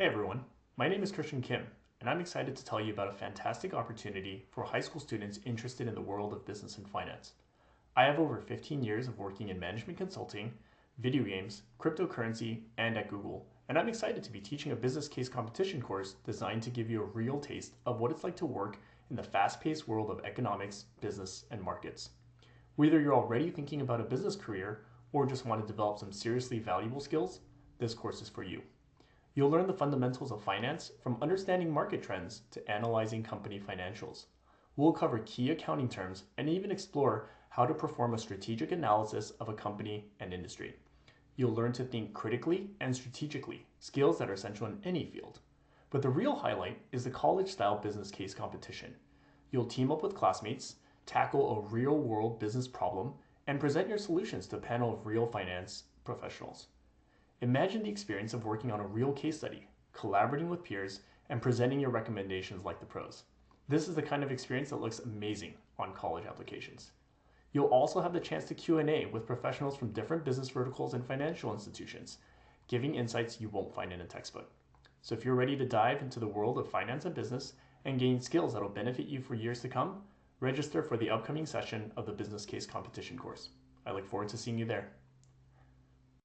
Hey everyone, my name is Christian Kim, and I'm excited to tell you about a fantastic opportunity for high school students interested in the world of business and finance. I have over 15 years of working in management consulting, video games, cryptocurrency, and at Google, and I'm excited to be teaching a business case competition course designed to give you a real taste of what it's like to work in the fast-paced world of economics, business, and markets. Whether you're already thinking about a business career or just want to develop some seriously valuable skills, this course is for you. You'll learn the fundamentals of finance from understanding market trends to analyzing company financials. We'll cover key accounting terms and even explore how to perform a strategic analysis of a company and industry. You'll learn to think critically and strategically, skills that are essential in any field. But the real highlight is the college-style business case competition. You'll team up with classmates, tackle a real-world business problem, and present your solutions to a panel of real finance professionals. Imagine the experience of working on a real case study, collaborating with peers, and presenting your recommendations like the pros. This is the kind of experience that looks amazing on college applications. You'll also have the chance to Q&A with professionals from different business verticals and financial institutions, giving insights you won't find in a textbook. So if you're ready to dive into the world of finance and business and gain skills that will benefit you for years to come, register for the upcoming session of the Business Case Competition course. I look forward to seeing you there.